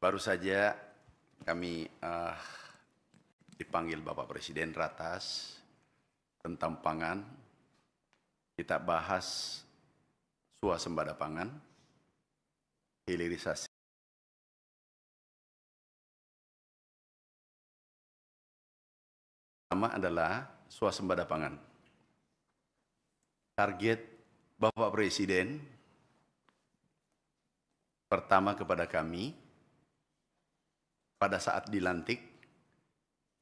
Baru saja kami dipanggil Bapak Presiden ratas tentang pangan. Kita bahas swasembada pangan, hilirisasi. Pertama adalah swasembada pangan. Target Bapak Presiden pertama kepada kami pada saat dilantik,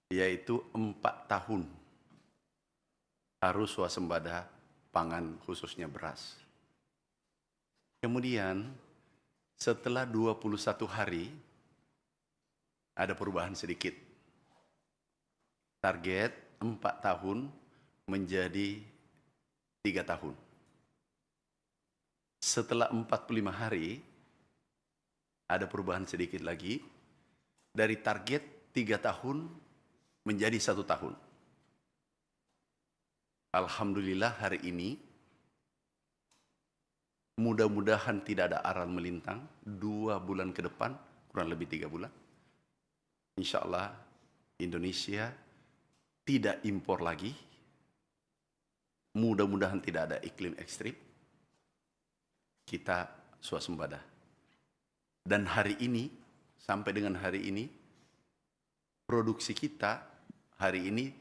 yaitu 4 tahun harus swasembada pangan khususnya beras. Kemudian setelah 21 hari ada perubahan sedikit. Target 4 tahun menjadi 3 tahun. Setelah 45 hari ada perubahan sedikit lagi. Dari target 3 tahun menjadi 1 tahun. Alhamdulillah hari ini mudah-mudahan tidak ada aral melintang 2 bulan ke depan, kurang lebih 3 bulan. Insya Allah Indonesia tidak impor lagi. Mudah-mudahan tidak ada iklim ekstrim. Kita swasembada. Dan hari ini, sampai dengan hari ini, produksi kita hari ini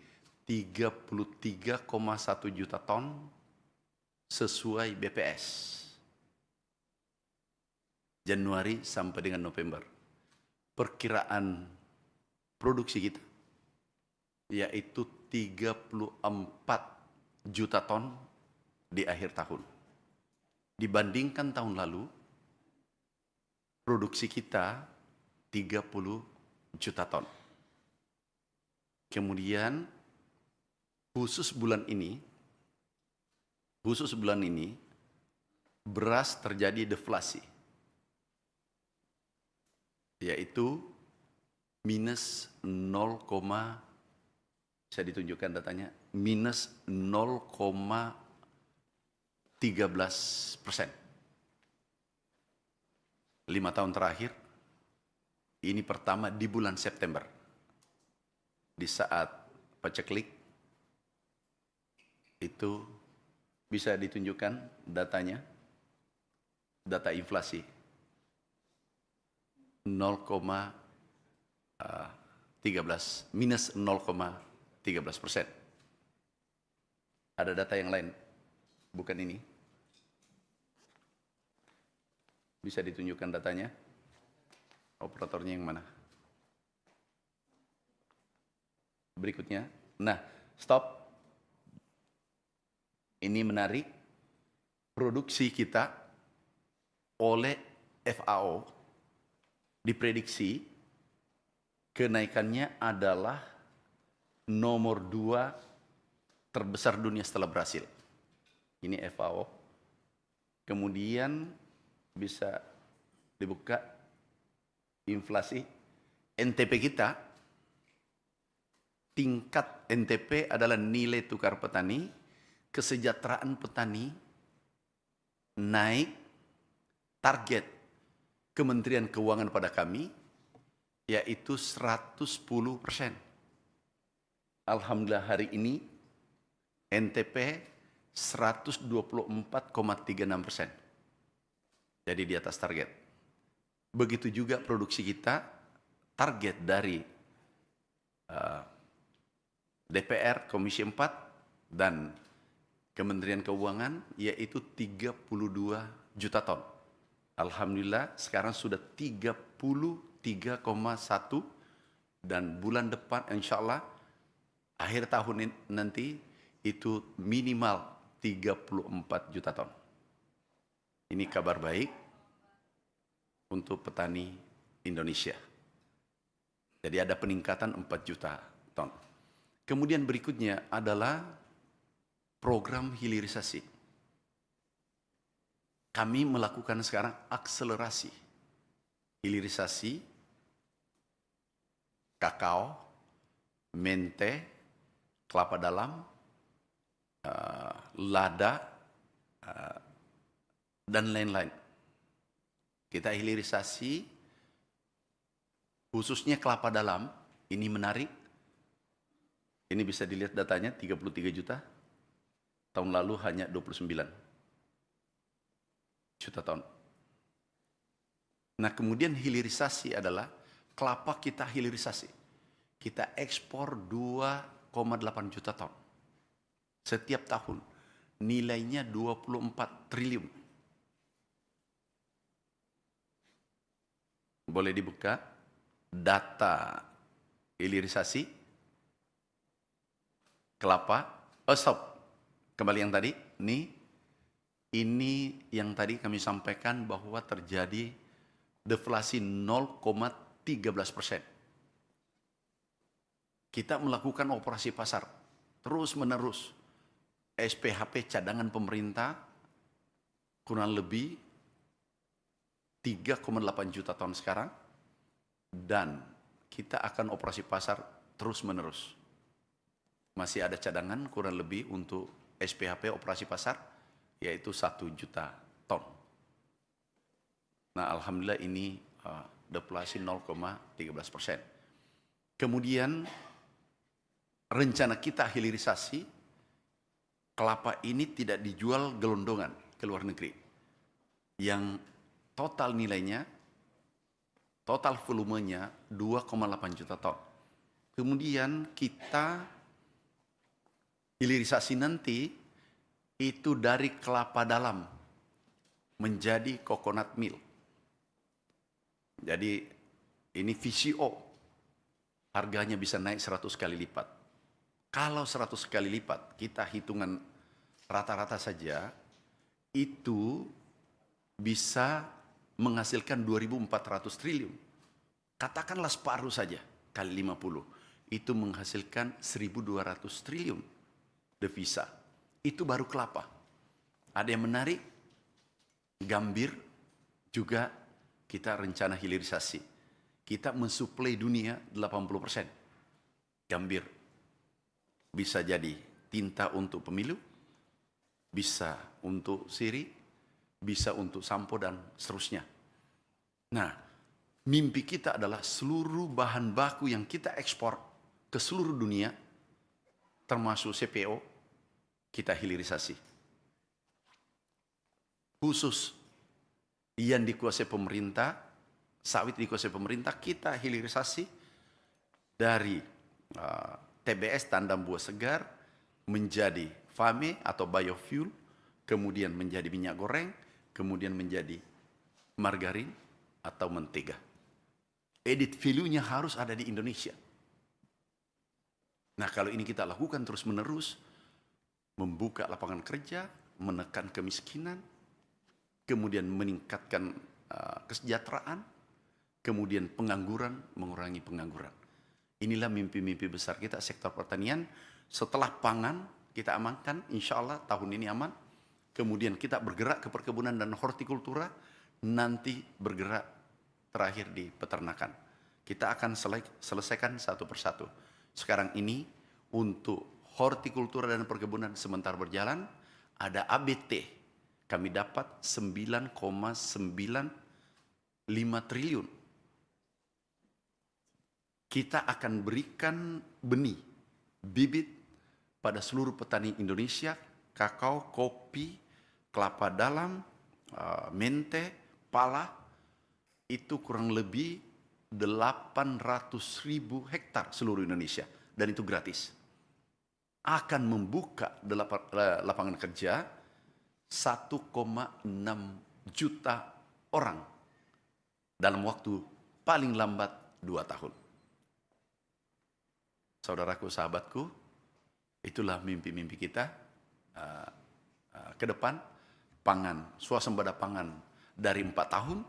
33,1 juta ton sesuai BPS. Januari sampai dengan November. Perkiraan produksi kita yaitu 34 juta ton di akhir tahun. Dibandingkan tahun lalu, produksi kita 30 juta ton. Kemudian khusus bulan ini beras terjadi deflasi, yaitu minus 0, saya ditunjukkan datanya, minus 0,13%. 5 tahun terakhir, ini pertama di bulan September. Di saat paceklik, itu bisa ditunjukkan datanya, data inflasi 0,13, minus 0,13%. Ada data yang lain, bukan ini. Bisa ditunjukkan datanya? Operatornya yang mana? Berikutnya. Nah, stop. Ini menarik. Produksi kita oleh FAO diprediksi kenaikannya adalah nomor 2 terbesar dunia setelah Brasil. Ini FAO. Kemudian bisa dibuka inflasi NTP kita. Tingkat NTP adalah nilai tukar petani, kesejahteraan petani naik, target Kementerian Keuangan pada kami yaitu 110%. Alhamdulillah hari ini NTP 124,36%. Jadi di atas target. Begitu juga produksi kita, target dari DPR, Komisi 4, dan Kementerian Keuangan yaitu 32 juta ton. Alhamdulillah sekarang sudah 33,1 dan bulan depan insya Allah akhir tahun ini, nanti itu minimal 34 juta ton. Ini kabar baik untuk petani Indonesia. Jadi ada peningkatan 4 juta ton. Kemudian berikutnya adalah program hilirisasi. Kami melakukan sekarang akselerasi hilirisasi kakao, mente, kelapa dalam, lada, dan lain-lain. Kita hilirisasi Khususnya kelapa dalam, ini menarik. Ini bisa dilihat datanya 33 juta. Tahun lalu hanya 29 juta ton. Nah, kemudian hilirisasi adalah kelapa kita hilirisasi. Kita ekspor 2,8 juta ton setiap tahun. Nilainya 24 triliun. Boleh dibuka data hilirisasi kelapa. Kembali yang tadi, ini yang tadi kami sampaikan bahwa terjadi deflasi 0,13%. Kita melakukan operasi pasar terus-menerus. SPHP cadangan pemerintah kurang lebih 3,8 juta ton sekarang, dan kita akan operasi pasar terus-menerus. Masih ada cadangan kurang lebih untuk SPHP operasi pasar, yaitu 1 juta ton. Nah, alhamdulillah ini deflasi 0,13%. Kemudian rencana kita hilirisasi, kelapa ini tidak dijual gelondongan ke luar negeri. Yang total nilainya, total volumenya 2,8 juta ton. Kemudian kita hilirisasi nanti itu dari kelapa dalam menjadi coconut milk. Jadi ini VCO, harganya bisa naik 100 kali lipat. Kalau 100 kali lipat, kita hitungan rata-rata saja, itu bisa menghasilkan 2.400 triliun. Katakanlah separuh saja, kali 50. Itu menghasilkan 1.200 triliun devisa. Itu baru kelapa. Ada yang menarik, gambir juga kita rencana hilirisasi. Kita mensuplai dunia 80%. Gambir bisa jadi tinta untuk pemilu, bisa untuk sirih, bisa untuk sampo dan seterusnya. Nah, mimpi kita adalah seluruh bahan baku yang kita ekspor ke seluruh dunia, termasuk CPO, kita hilirisasi. Khusus yang dikuasai pemerintah, sawit dikuasai pemerintah, kita hilirisasi dari TBS, tandam buah segar, menjadi FAME atau biofuel, kemudian menjadi minyak goreng, kemudian menjadi margarin atau mentega. Edit value-nya harus ada di Indonesia. Nah, kalau ini kita lakukan terus-menerus, membuka lapangan kerja, menekan kemiskinan, kemudian meningkatkan kesejahteraan, kemudian pengangguran, mengurangi pengangguran. Inilah mimpi-mimpi besar kita sektor pertanian. Setelah pangan kita amankan, insya Allah tahun ini aman. Kemudian kita bergerak ke perkebunan dan hortikultura, nanti bergerak terakhir di peternakan. Kita akan selesaikan satu persatu. Sekarang ini untuk hortikultura dan perkebunan sebentar berjalan, ada ABT. Kami dapat 9,95 triliun. Kita akan berikan benih, bibit pada seluruh petani Indonesia, kakao, kopi, kelapa dalam, mente, pala, itu kurang lebih 800.000 hektar seluruh Indonesia, dan itu gratis. Akan membuka lapangan kerja 1,6 juta orang dalam waktu paling lambat 2 tahun. Saudaraku, sahabatku, itulah mimpi-mimpi kita ke depan. Pangan, swasembada pangan dari 4 tahun,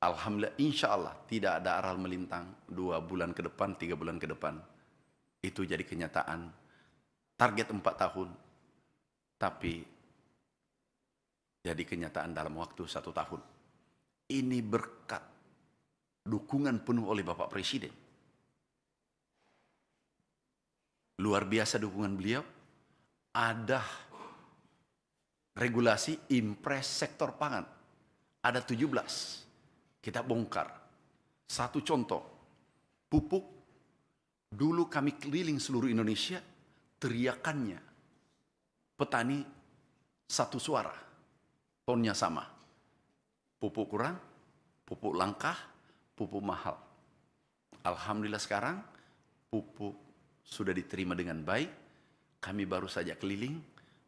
alhamdulillah, insya Allah tidak ada aral melintang 2 bulan ke depan, 3 bulan ke depan. Itu jadi kenyataan. Target 4 tahun, tapi jadi kenyataan dalam waktu 1 tahun. Ini berkat dukungan penuh oleh Bapak Presiden. Luar biasa dukungan beliau. Ada regulasi impres sektor pangan. Ada 17. Kita bongkar. Satu contoh, Pupuk, dulu kami keliling seluruh Indonesia, teriakannya petani satu suara, tonnya sama. Pupuk kurang, pupuk langkah, pupuk mahal. Alhamdulillah sekarang pupuk sudah diterima dengan baik. Kami baru saja keliling,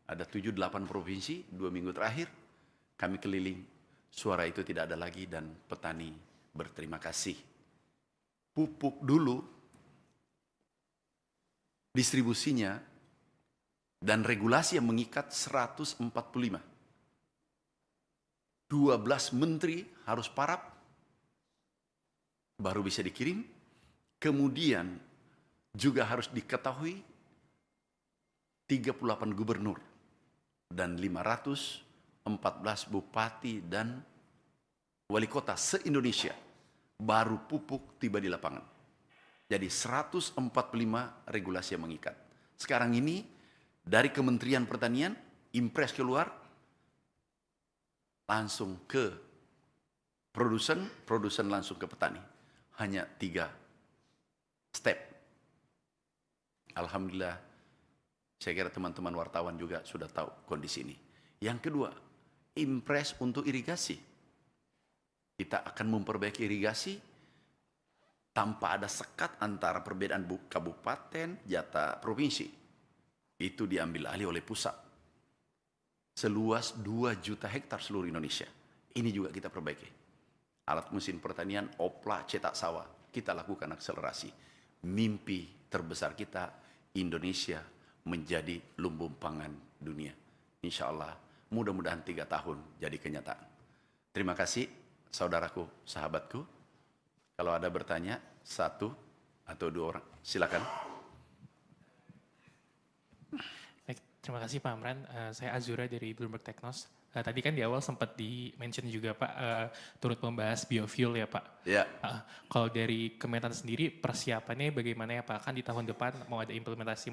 ada 7-8 provinsi, 2 minggu terakhir. Kami keliling, suara itu tidak ada lagi dan petani berterima kasih. Pupuk dulu, distribusinya dan regulasi yang mengikat 145. 12 menteri harus parap, baru bisa dikirim. Kemudian juga harus diketahui 38 gubernur dan 514 bupati dan wali kota se-Indonesia baru pupuk tiba di lapangan. Jadi 145 regulasi yang mengikat. Sekarang ini dari Kementerian Pertanian, impres keluar, langsung ke produsen, produsen langsung ke petani. Hanya 3 step. Alhamdulillah, saya kira teman-teman wartawan juga sudah tahu kondisi ini. Yang kedua, impres untuk irigasi. Kita akan memperbaiki irigasi tanpa ada sekat antara perbedaan kabupaten, jatah provinsi. Itu diambil alih oleh pusat. Seluas 2 juta hektar seluruh Indonesia. Ini juga kita perbaiki. Alat mesin pertanian, opla, cetak sawah. Kita lakukan akselerasi. Mimpi terbesar kita, Indonesia menjadi lumbung pangan dunia. Insya Allah, mudah-mudahan 3 tahun jadi kenyataan. Terima kasih, saudaraku, sahabatku. Kalau ada bertanya, 1 atau 2 orang, silakan. Baik, terima kasih Pak Amran. Saya Azura dari Bloomberg Technos. Tadi kan di awal sempat di-mention juga Pak, turut membahas biofuel ya Pak. Ya. Kalau dari Kementan sendiri persiapannya bagaimana ya Pak? Kan di tahun depan mau ada implementasi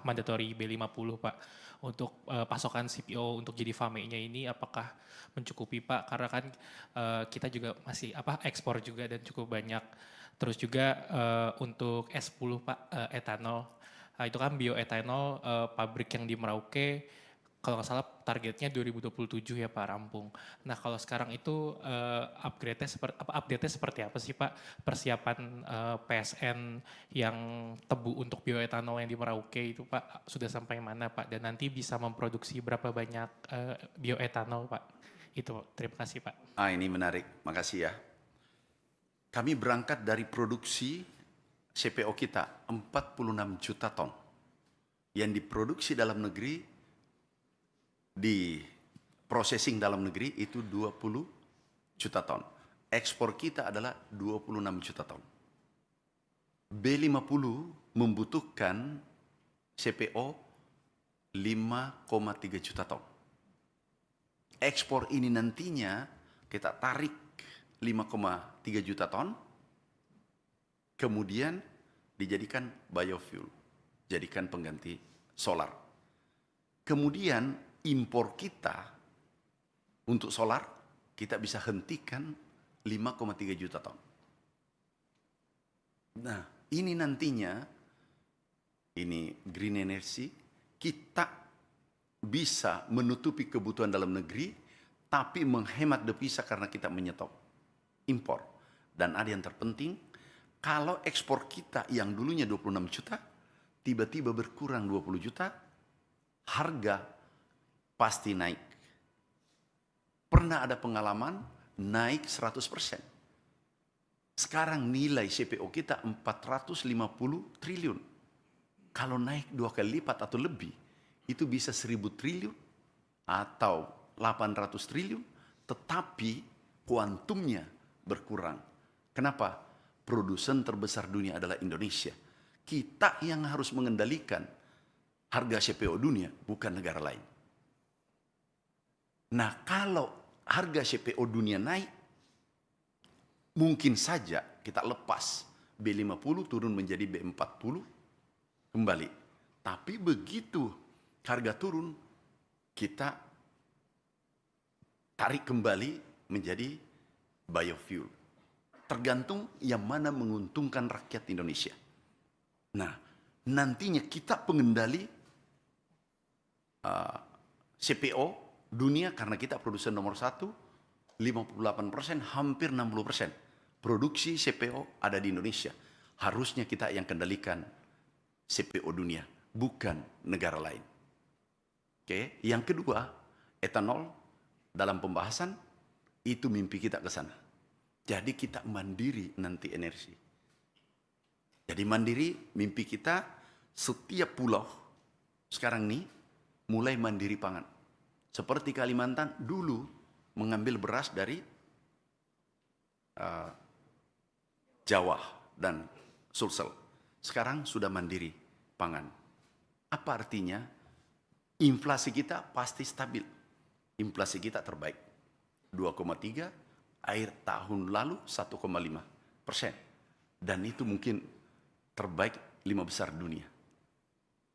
mandatory B50 Pak. Untuk pasokan CPO untuk jadi FAME-nya ini apakah mencukupi Pak? Karena kan kita juga masih ekspor juga dan cukup banyak. Terus juga untuk S10 Pak, etanol. Itu kan bioetanol pabrik yang di Merauke, kalau nggak salah targetnya 2027 ya Pak rampung. Nah kalau sekarang itu update-nya seperti apa sih Pak? Persiapan PSN yang tebu untuk bioetanol yang di Merauke itu Pak sudah sampai mana Pak? Dan nanti bisa memproduksi berapa banyak bioetanol Pak? Itu terima kasih Pak. Ini menarik, makasih ya. Kami berangkat dari produksi CPO kita 46 juta ton. Yang diproduksi dalam negeri, di processing dalam negeri itu 20 juta ton. Ekspor kita adalah 26 juta ton. B50 membutuhkan CPO 5,3 juta ton. Ekspor ini nantinya kita tarik 5,3 juta ton, kemudian dijadikan biofuel, jadikan pengganti solar. Kemudian impor kita untuk solar, kita bisa hentikan 5,3 juta ton. Nah, ini nantinya, ini green energy, kita bisa menutupi kebutuhan dalam negeri, tapi menghemat devisa karena kita menyetop impor. Dan ada yang terpenting, kalau ekspor kita yang dulunya 26 juta, tiba-tiba berkurang 20 juta, harga pasti naik. Pernah ada pengalaman naik 100%. Sekarang nilai CPO kita 450 triliun. Kalau naik 2 kali lipat atau lebih, itu bisa 1000 triliun atau 800 triliun, tetapi kuantumnya berkurang. Kenapa? Produsen terbesar dunia adalah Indonesia. Kita yang harus mengendalikan harga CPO dunia, bukan negara lain. Nah, kalau harga CPO dunia naik, mungkin saja kita lepas B50 turun menjadi B40 kembali. Tapi begitu harga turun, kita tarik kembali menjadi biofuel. Tergantung yang mana menguntungkan rakyat Indonesia. Nah, nantinya kita pengendali CPO dunia karena kita produsen nomor 1, 58%, hampir 60%. Produksi CPO ada di Indonesia. Harusnya kita yang kendalikan CPO dunia, bukan negara lain. Oke, yang kedua, etanol dalam pembahasan itu mimpi kita ke sana. Jadi kita mandiri nanti energi. Jadi mandiri mimpi kita setiap pulau sekarang ini mulai mandiri pangan. Seperti Kalimantan dulu mengambil beras dari Jawa dan Sulsel. Sekarang sudah mandiri pangan. Apa artinya? Inflasi kita pasti stabil. Inflasi kita terbaik. 2,3, akhir tahun lalu 1,5%. Dan itu mungkin terbaik 5 besar dunia.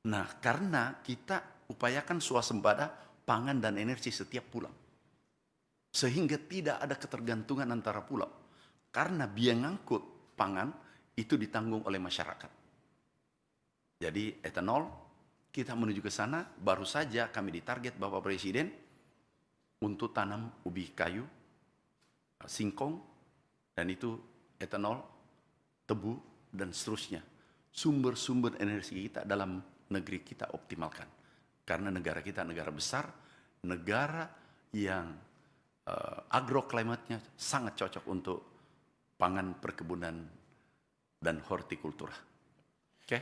Nah, karena kita upayakan swasembada pangan dan energi setiap pulau. Sehingga tidak ada ketergantungan antara pulau. Karena biaya ngangkut pangan itu ditanggung oleh masyarakat. Jadi etanol, kita menuju ke sana, baru saja kami ditarget Bapak Presiden untuk tanam ubi kayu, singkong, dan itu etanol, tebu, dan seterusnya. Sumber-sumber energi kita dalam negeri kita optimalkan. Karena negara kita negara besar, negara yang agroklimatnya sangat cocok untuk pangan, perkebunan, dan hortikultura. Oke,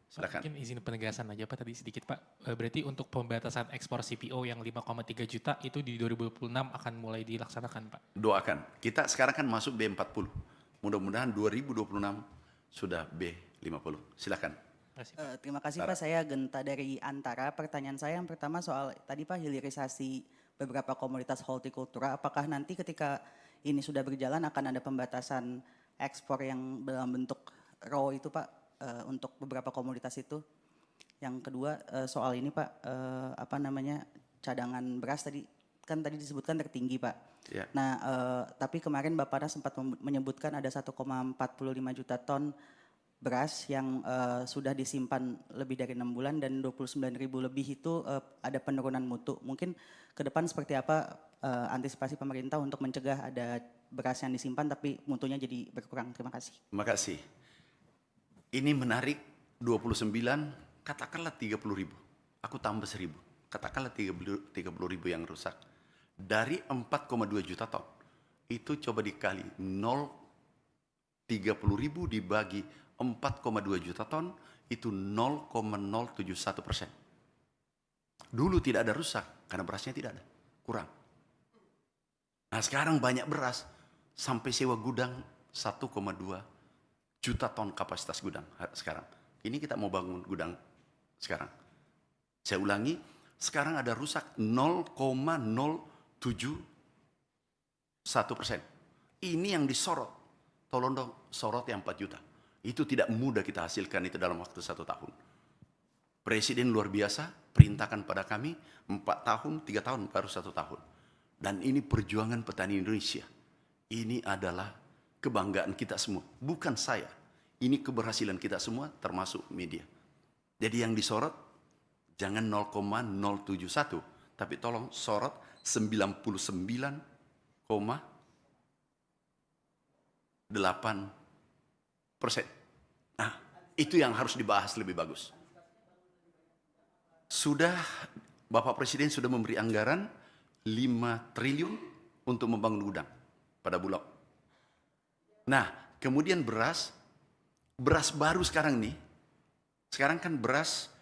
silakan. Mungkin izin penegasan aja Pak tadi sedikit Pak. Berarti untuk pembatasan ekspor CPO yang 5,3 juta itu di 2026 akan mulai dilaksanakan Pak? Doakan. Kita sekarang kan masuk B40. Mudah-mudahan 2026 sudah B50. Silakan. Terima kasih Pak, saya Genta dari Antara. Pertanyaan saya yang pertama soal tadi Pak, hilirisasi beberapa komoditas hortikultura. Apakah nanti ketika ini sudah berjalan akan ada pembatasan ekspor yang dalam bentuk raw itu Pak, untuk beberapa komoditas itu? Yang kedua soal ini Pak, cadangan beras tadi kan tadi disebutkan tertinggi Pak. Ya. Nah, tapi kemarin Bapak sempat menyebutkan ada 1,45 juta ton beras yang sudah disimpan lebih dari 6 bulan dan 29.000 lebih itu ada penurunan mutu. Mungkin ke depan seperti apa antisipasi pemerintah untuk mencegah ada beras yang disimpan tapi mutunya jadi berkurang? Terima kasih. Terima kasih. Ini menarik, 29, katakanlah 30.000. Aku tambah 1.000. Katakanlah 30.000 yang rusak. Dari 4,2 juta ton, itu coba dikali 30.000 dibagi 4,2 juta ton, itu 0,071%. Dulu tidak ada rusak, karena berasnya tidak ada, kurang. Nah sekarang banyak beras, sampai sewa gudang 1,2 juta ton kapasitas gudang sekarang. Ini kita mau bangun gudang sekarang. Saya ulangi, sekarang ada rusak 0,071%. Ini yang disorot. Tolong dong sorot yang 4 juta. Itu tidak mudah kita hasilkan itu dalam waktu 1 tahun. Presiden luar biasa, perintahkan pada kami 4 tahun, 3 tahun, baru 1 tahun. Dan ini perjuangan petani Indonesia. Ini adalah kebanggaan kita semua, bukan saya. Ini keberhasilan kita semua, termasuk media. Jadi yang disorot, jangan 0,071, tapi tolong sorot 99,8%. Nah, itu yang harus dibahas lebih bagus. Sudah, Bapak Presiden sudah memberi anggaran 5 triliun untuk membangun gudang pada Bulog. Nah, kemudian beras baru sekarang nih, sekarang kan beras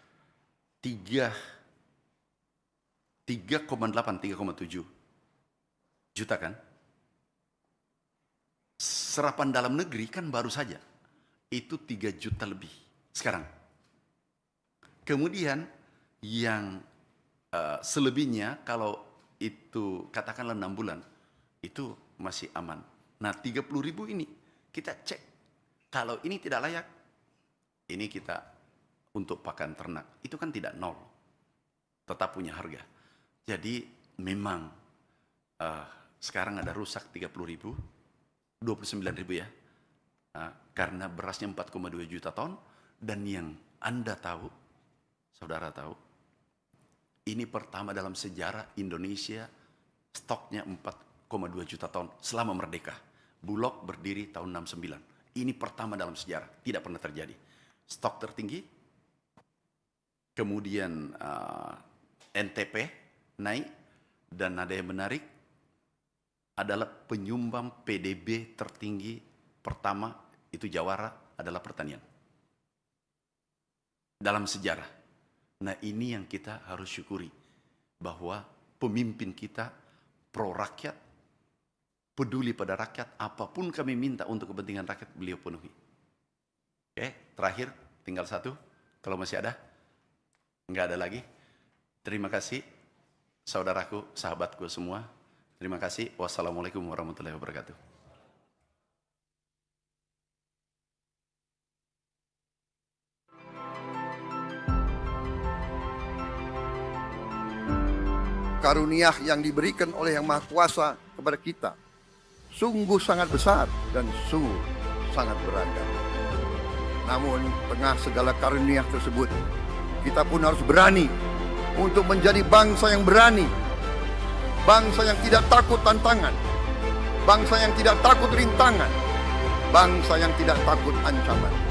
3,7 juta kan. Serapan dalam negeri kan baru saja, itu 3 juta lebih sekarang. Kemudian yang selebihnya kalau itu katakanlah 6 bulan, itu masih aman. Nah 30.000 ini kita cek, kalau ini tidak layak, ini kita untuk pakan ternak, itu kan tidak nol, tetap punya harga. Jadi memang sekarang ada rusak 30.000, 29.000 ya, karena berasnya 4,2 juta ton, dan yang Anda tahu, saudara tahu, ini pertama dalam sejarah Indonesia stoknya 4,2 juta ton selama merdeka. Bulog berdiri tahun 69. Ini pertama dalam sejarah, tidak pernah terjadi. Stok tertinggi, kemudian NTP naik, dan ada yang menarik adalah penyumbang PDB tertinggi pertama itu Jawara adalah pertanian dalam sejarah. Nah, ini yang kita harus syukuri, bahwa pemimpin kita pro rakyat, peduli pada rakyat, apapun kami minta untuk kepentingan rakyat beliau penuhi. Oke, terakhir tinggal satu, kalau masih ada. Enggak ada lagi. Terima kasih saudaraku, sahabatku semua. Terima kasih. Wassalamualaikum warahmatullahi wabarakatuh. Karunia yang diberikan oleh Yang Maha Kuasa kepada kita sungguh sangat besar dan sungguh sangat beragam. Namun tengah segala karunia tersebut, kita pun harus berani untuk menjadi bangsa yang berani, bangsa yang tidak takut tantangan, bangsa yang tidak takut rintangan, bangsa yang tidak takut ancaman.